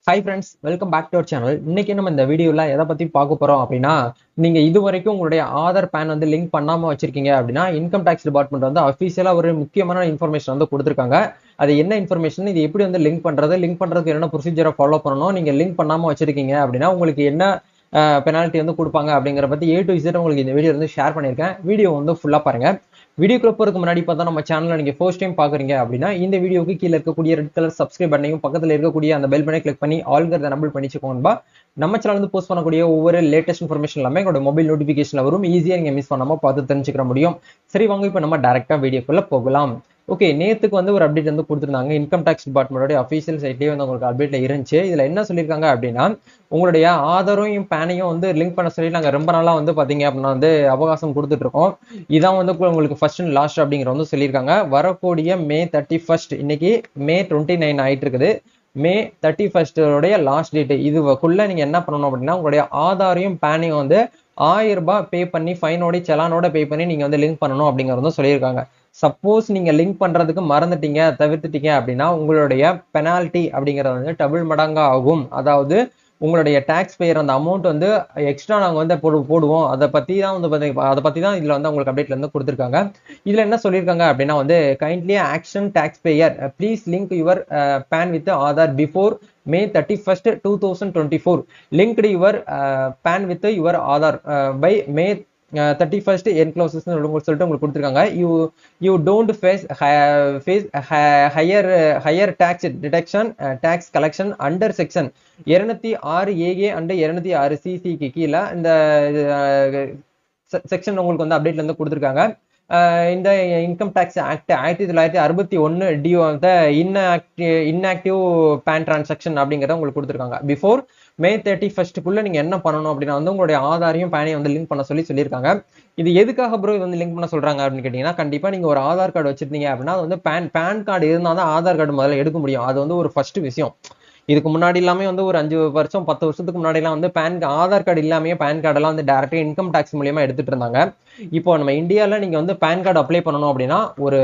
Hi friends, welcome back to our channel. இன்னைக்கு நம்ம இந்த வீடியோவில் எதை பற்றி பார்க்க போகிறோம் அப்படின்னா, நீங்கள் இது வரைக்கும் உங்களுடைய ஆதார் பேன் வந்து லிங்க் பண்ணாமல் வச்சிருக்கீங்க அப்படின்னா, இன்கம் டேக்ஸ் டிபார்ட்மெண்ட் வந்து அஃபீஷியலாக ஒரு முக்கியமான இன்ஃபர்மேஷன் வந்து கொடுத்துருக்காங்க. அது என்ன இன்ஃபர்மேஷன், இது எப்படி வந்து லிங்க் பண்ணுறது, லிங்க் பண்ணுறதுக்கு என்ன ப்ரொசீஜரை ஃபாலோ பண்ணணும், நீங்கள் லிங்க் பண்ணாமல் வச்சிருக்கீங்க அப்படின்னா உங்களுக்கு என்ன பெனால்ட்டி வந்து கொடுப்பாங்க அப்படிங்கிற பற்றி A to Z உங்களுக்கு இந்த வீடியோ வந்து ஷேர் பண்ணியிருக்கேன். வீடியோ வந்து ஃபுல்லாக பாருங்கள். வீடியோக்குள்ள போறதுக்கு முன்னாடி பார்த்தா நம்ம சேனலை நீங்க ஃபர்ஸ்ட் டைம் பாக்குறீங்க அப்படின்னா இந்த வீடியோக்கு கீழே இருக்கக்கூடிய ரெட் கலர் சப்ஸ்கிரைப் பட்டனையும் பக்கத்துல இருக்கக்கூடிய அந்த பெல் பட்டனை கிளிக் பண்ணி ஆல்ங்கிறத நம்பிள் பண்ணிச்சுக்கோங்கப்பா. நம்ம சேனல் வந்து போஸ்ட் பண்ணக்கூடிய ஒவ்வொரு லேட்டஸ்ட் இன்ஃபர்மேஷன் எல்லாமே எங்களோட மொபைல் நோட்டிஃபிகேஷன்ல வரும். ஈஸியா நீங்க மிஸ் பண்ணாம பார்த்து தெரிஞ்சுக்கிற முடியும். சரி, வாங்க இப்போ நம்ம டைரக்டா வீடியோக்குள்ள போகலாம். ஓகே, நேத்துக்கு வந்து ஒரு அப்டேட் வந்து கொடுத்துருந்தாங்க. இன்கம் டேக்ஸ் டிபார்ட்மெண்டோட அஃபீஷியல் சைட்லேயே வந்து உங்களுக்கு அப்டேட்ல இருந்துச்சு. இதுல என்ன சொல்லியிருக்காங்க அப்படின்னா, உங்களுடைய ஆதாரையும் பேனையும் வந்து லிங்க் பண்ண சொல்லி நாங்கள் ரொம்ப நாளா வந்து பாத்தீங்க அப்படின்னா வந்து அவகாசம் கொடுத்துட்டு இருக்கோம். இதான் வந்து உங்களுக்கு ஃபர்ஸ்ட் அண்ட் லாஸ்ட் அப்படிங்கிற வந்து சொல்லியிருக்காங்க. வரக்கூடிய May 31, இன்னைக்கு May 29 ஆயிட்டு இருக்குது. May 31 last date. இதுக்குள்ள நீங்க என்ன பண்ணணும் அப்படின்னா, உங்களுடைய ஆதாரையும் பேனையும் வந்து 1000 ரூபாய் பே பண்ணி ஃபைனோட செலானோட பே பண்ணி நீங்க வந்து லிங்க் பண்ணணும் அப்படிங்கறதும் சொல்லியிருக்காங்க. சப்போஸ் நீங்க லிங்க் பண்றதுக்கு மறந்துட்டீங்க, தவிர்த்துட்டீங்க அப்படின்னா உங்களுடைய பெனால்டி அப்படிங்கிறது வந்து டபுள் மடங்கா ஆகும். அதாவது உங்களுடைய டாக்ஸ் பேயர் அந்த அமௌண்ட் வந்து எக்ஸ்ட்ரா நாங்கள் வந்து போடுவோம். அதை பற்றி தான் இதில் வந்து உங்களுக்கு அப்டேட்ல இருந்து கொடுத்துருக்காங்க. இதில் என்ன சொல்லியிருக்காங்க அப்படின்னா வந்து, kindly action tax payer please link your PAN with Aadhaar before May 31, 2024. Linked your PAN with your Aadhaar by May 31 encloses சொல்லிட்டு உங்களுக்கு கொடுத்துருக்காங்க. You don't face higher tax deduction tax collection under section 206 AA and 206 CCக்கு கீழே இந்த section உங்களுக்கு வந்து அப்டேட்ல இருந்து கொடுத்துருக்காங்க. இந்த income tax act 1961 due of the inactive PAN transaction அப்படிங்கிறத உங்களுக்கு கொடுத்துருக்காங்க. பிஃபோர் May 31 நீங்க என்ன பண்ணணும் அப்படின்னா வந்து உங்களுடைய ஆதாரையும் பேனையும் வந்து லிங்க் பண்ண சொல்லியிருக்காங்க. இது எதுக்காக ப்ரோ வந்து லிங்க் பண்ண சொல்றாங்க அப்படின்னு கேட்டீங்கன்னா, கண்டிப்பா நீங்க ஒரு ஆதார் கார்டு வச்சிருந்தீங்க அப்படின்னா அது வந்து பேன் கார்டு இருந்தால் தான் ஆதார் கார்டு முதல்ல எடுக்க முடியும். அது வந்து ஒரு ஃபர்ஸ்ட் விஷயம். இதுக்கு முன்னாடி எல்லாமே வந்து ஒரு 5 வருஷம் 10 வருஷத்துக்கு முன்னாடி எல்லாம் வந்து ஆதார் கார்டு இல்லாமே பேன் கார்டு எல்லாம் வந்து டைரக்டா இன்கம் டாக்ஸ் மூலியமா எடுத்துட்டு இருந்தாங்க. இப்போ நம்ம இந்தியாவில் நீங்க வந்து பேன் கார்டு அப்ளை பண்ணணும் அப்படின்னா, ஒரு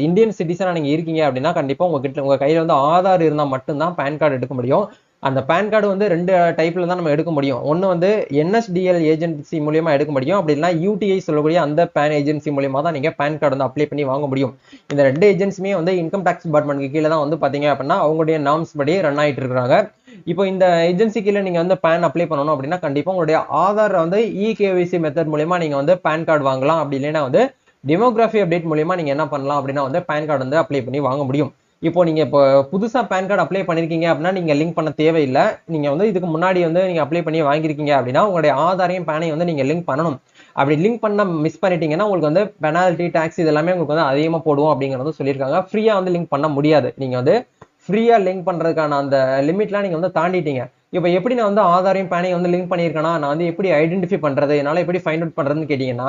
இந்தியன் சிட்டிசனா நீங்க இருக்கீங்க அப்படின்னா கண்டிப்பா உங்க கையில வந்து ஆதார் இருந்தா மட்டும்தான் பேன் கார்டு எடுக்க முடியும். அந்த பேன் கார்டு வந்து 2 டைப்ல தான் நம்ம எடுக்க முடியும். ஒன்னு வந்து NSDL ஏஜென்சி மூலியமா எடுக்க முடியும். அப்படி இல்லைன்னா UTI சொல்லக்கூடிய அந்த பேன் ஏஜென்சி மூலியமா தான் நீங்க பேன் கார்டு வந்து அப்ளை பண்ணி வாங்க முடியும். இந்த 2 ஏஜென்சியுமே வந்து இன்கம் டாக்ஸ் டிபார்ட்மெண்ட் கீழே தான் வந்து பாத்தீங்க அப்படின்னா அவங்களுடைய நார்ம்ஸ் படி ரன் ஆயிட்டு இருக்காங்க. இப்போ இந்த ஏஜென்சி கீழே நீங்க வந்து பேன் அப்ளை பண்ணணும் அப்படின்னா கண்டிப்பா உங்களுடைய ஆதார் வந்து EKYC மெத்தட் மூலியமா நீங்க வந்து பேன் கார்டு வாங்கலாம். அப்படி இல்லைன்னா வந்து டெமோகிராஃபி அப்டேட் மூலியமா நீங்க என்ன பண்ணலாம் அப்படின்னா வந்து பேன் கார்டு வந்து அப்ளை பண்ணி வாங்க முடியும். இப்போ நீங்க இப்போ புதுசா பேன் கார்டு அப்ளை பண்ணிருக்கீங்க அப்படின்னா நீங்க லிங்க் பண்ண தேவையில்லை. நீங்க வந்து இதுக்கு முன்னாடி வந்து நீங்க அப்ளை பண்ணி வாங்கிருக்கீங்க அப்படின்னா உங்களுடைய ஆதாரையும் பேனையும் வந்து நீங்க லிங்க் பண்ணணும். அப்படி லிங்க் பண்ண மிஸ் பண்ணிட்டீங்கன்னா உங்களுக்கு வந்து பெனால்டி டாக்ஸ் இது எல்லாமே உங்களுக்கு வந்து அதிகமா போடுவோம் அப்படிங்கறது சொல்லியிருக்காங்க. ஃப்ரீயா வந்து லிங்க் பண்ண முடியாது. நீங்க வந்து ஃப்ரீயா லிங்க் பண்றதுக்கான அந்த லிமிட்லாம் நீங்க வந்து தாண்டிட்டீங்க. இப்போ எப்படி நான் வந்து ஆதாரையும் பேனையும் வந்து லிங்க் பண்ணியிருக்கேன்னா நான் வந்து எப்படி ஐடென்டிஃபை பண்றது, என்னால எப்படி ஃபைண்ட் அவுட் பண்றதுன்னு கேட்டீங்கன்னா,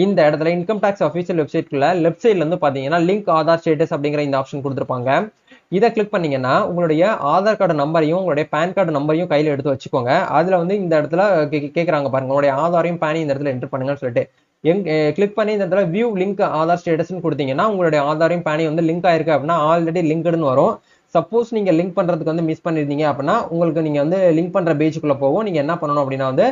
இந்த இடத்துல இன்கம் டாக்ஸ் அஃபீஷியல் வெப்சைட்ல லெஃப்ட் சைட்ல இருந்து பாத்தீங்கன்னா லிங்க் ஆதார் ஸ்டேட்டஸ் அப்படிங்கிற இந்த ஆப்ஷன் கொடுத்துருப்பாங்க. இதை கிளிக் பண்ணீங்கன்னா உங்களுடைய ஆதார் கார்டு நம்பரையும் உங்களுடைய பேன் கார்டு நம்பரையும் கையில எடுத்து வச்சுக்கோங்க. அதுல வந்து இந்த இடத்துல கேட்கறாங்க பாருங்க, உங்களுடைய ஆதாரையும் பேனையும் இந்த இடத்துல என்டர் பண்ணுங்கன்னு சொல்லிட்டு கிளிக் பண்ணி இந்த இடத்துல வியூ லிங்க் ஆதார் ஸ்டேட்டஸ்ன்னு கொடுத்தீங்கன்னா உங்களுடைய ஆதாரையும் பேனையும் வந்து லிங்க் ஆயிருக்கு அப்படின்னா ஆல்ரெடி லிங்க்டுன்னு வரும். சப்போஸ் நீங்க லிங்க் பண்றதுக்கு வந்து மிஸ் பண்ணிருந்தீங்க அப்படின்னா உங்களுக்கு நீங்க வந்து லிங்க் பண்ற பேஜுக்குள்ள போவோம். நீங்க என்ன பண்ணணும் அப்படின்னா வந்து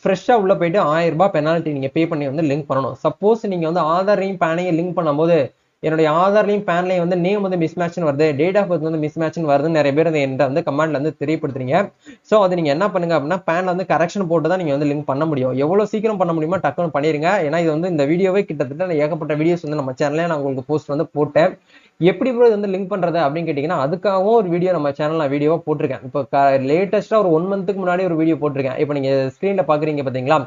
ஃப்ரெஷ்ஷா உள்ள போயிட்டு 1000 ரூபாய் பெனால்ட்டி நீங்க பே பண்ணி வந்து லிங்க் பண்ணணும். சப்போஸ் நீங்க வந்து ஆதாரையும் பேனையும் லிங்க் பண்ணும்போது என்னுடைய ஆதார்லையும் பேன்லையும் வந்து நேம் வந்து மிஸ்மேட்ச்னு வருது, டேட் ஆஃப் பர்த் வந்து மிஸ்மேட்ச்னு வருதுன்னு நிறைய பேர் என்கிட்ட வந்து கமெண்ட்ல வந்து தெரியப்படுத்துறீங்க. ஸோ அது நீங்க என்ன பண்ணுங்க அப்படின்னா பேன்ல வந்து கரெக்ஷன் போட்டு தான் நீங்க வந்து லிங்க் பண்ண முடியும். எவ்வளவு சீக்கிரம் பண்ண முடியுமோ டக்குன்னு பண்ணிருங்க. ஏன்னா இது வந்து இந்த வீடியோவே கிட்டத்தட்ட ஏகப்பட்ட வீடியோஸ் வந்து நம்ம சேனல்ல நான் உங்களுக்கு போஸ்ட் வந்து போட்டேன். எப்படி ப்ரோ வந்து லிங்க் பண்றது அப்படின்னு கேட்டீங்கன்னா அதுக்காகவும் ஒரு வீடியோ நம்ம சேனல்ல வீடியோவா போட்டிருக்கேன். இப்போ லேட்டஸ்டா ஒரு 1 மந்த்துக்கு முன்னாடி ஒரு வீடியோ போட்டிருக்கேன். இப்போ நீங்க ஸ்கிரீன்ல பாக்குறீங்க பாத்தீங்களா,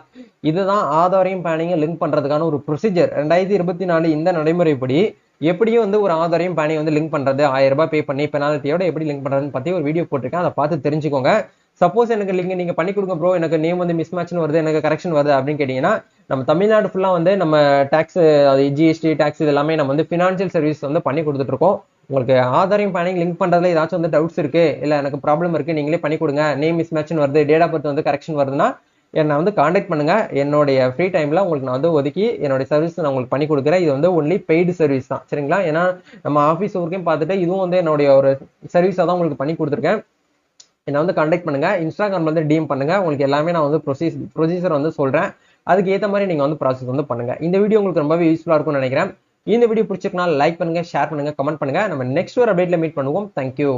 இதுதான் ஆதாரையும் பேனையும் லிங்க் பண்றதுக்கான ஒரு ப்ரொசீஜர். 2024 இந்த நடைமுறைப்படி எப்படியும் வந்து ஒரு ஆதாரையும் பேனையும் வந்து லிங்க் பண்றது, 1000 ரூபாய் பே பண்ணி பெனால்ட்டியோட எப்படி லிங்க் பண்றதுன்னு பத்தி ஒரு வீடியோ போட்டிருக்கேன். அதை பார்த்து தெரிஞ்சுக்கோங்க. சப்போஸ் எனக்கு லிங்க் நீங்க பண்ணி கொடுங்க ப்ரோ, எனக்கு நேம் வந்து மிஸ்மேட்ச்னு வருது, எனக்கு கரெக்ஷன் வருது அப்படின்னு கேட்டீங்கன்னா, நம்ம தமிழ்நாடு ஃபுல்லா வந்து நம்ம டாக்ஸ் GST டாக்ஸ் இது எல்லாமே நம்ம வந்து பினான்சியல் சர்வீஸ் வந்து பண்ணி கொடுத்துட்டு இருக்கோம். உங்களுக்கு ஆதாரையும் பேனையும் லிங்க் பண்றதுல ஏதாச்சும் வந்து டவுட்ஸ் இருக்கு, இல்ல எனக்கு ப்ராப்ளம் இருக்கு, நீங்களே பண்ணி கொடுங்க, நேம் மிஸ்மேட்ச்னு வருது, டேட் ஆஃப் பர்த் வந்து கரெக்ஷன் வருதுன்னா என்னை வந்து காண்டாக்ட் பண்ணுங்க. என்னுடைய ஃப்ரீ டைம்ல உங்களுக்கு நான் வந்து ஒதுக்கி என்னுடைய சர்வீஸ் நான் உங்களுக்கு பண்ணி கொடுக்குறேன். இது வந்து ஒன்லி பெய்டு சர்வீஸ் தான், சரிங்களா? ஏன்னா நம்ம ஆஃபீஸ் ஒர்க்கையும் பார்த்துட்டு இதுவும் வந்து என்னுடைய ஒரு சர்வீஸா தான் உங்களுக்கு பண்ணி கொடுத்துருக்கேன். என்னை வந்து கான்டாக்ட் பண்ணுங்க, இன்ஸ்டாகிராம்ல வந்து டிஎம் பண்ணுங்க. உங்களுக்கு எல்லாமே நான் வந்து ப்ரொசீஜர் வந்து சொல்றேன். அதுக்கு ஏற்ற மாதிரி நீங்க வந்து ப்ராசஸ் வந்து பண்ணுங்க. இந்த வீடியோ உங்களுக்கு ரொம்பவே யூஸ்ஃபுல்லா இருக்கும்னு நினைக்கிறேன். இந்த வீடியோ பிடிச்சிருக்கனால லைக் பண்ணுங்க, ஷேர் பண்ணுங்க, கமெண்ட் பண்ணுங்க. நம்ம நெக்ஸ்ட் ஒரு அப்டேட்ல மீட் பண்ணுவோம். தேங்க்யூ.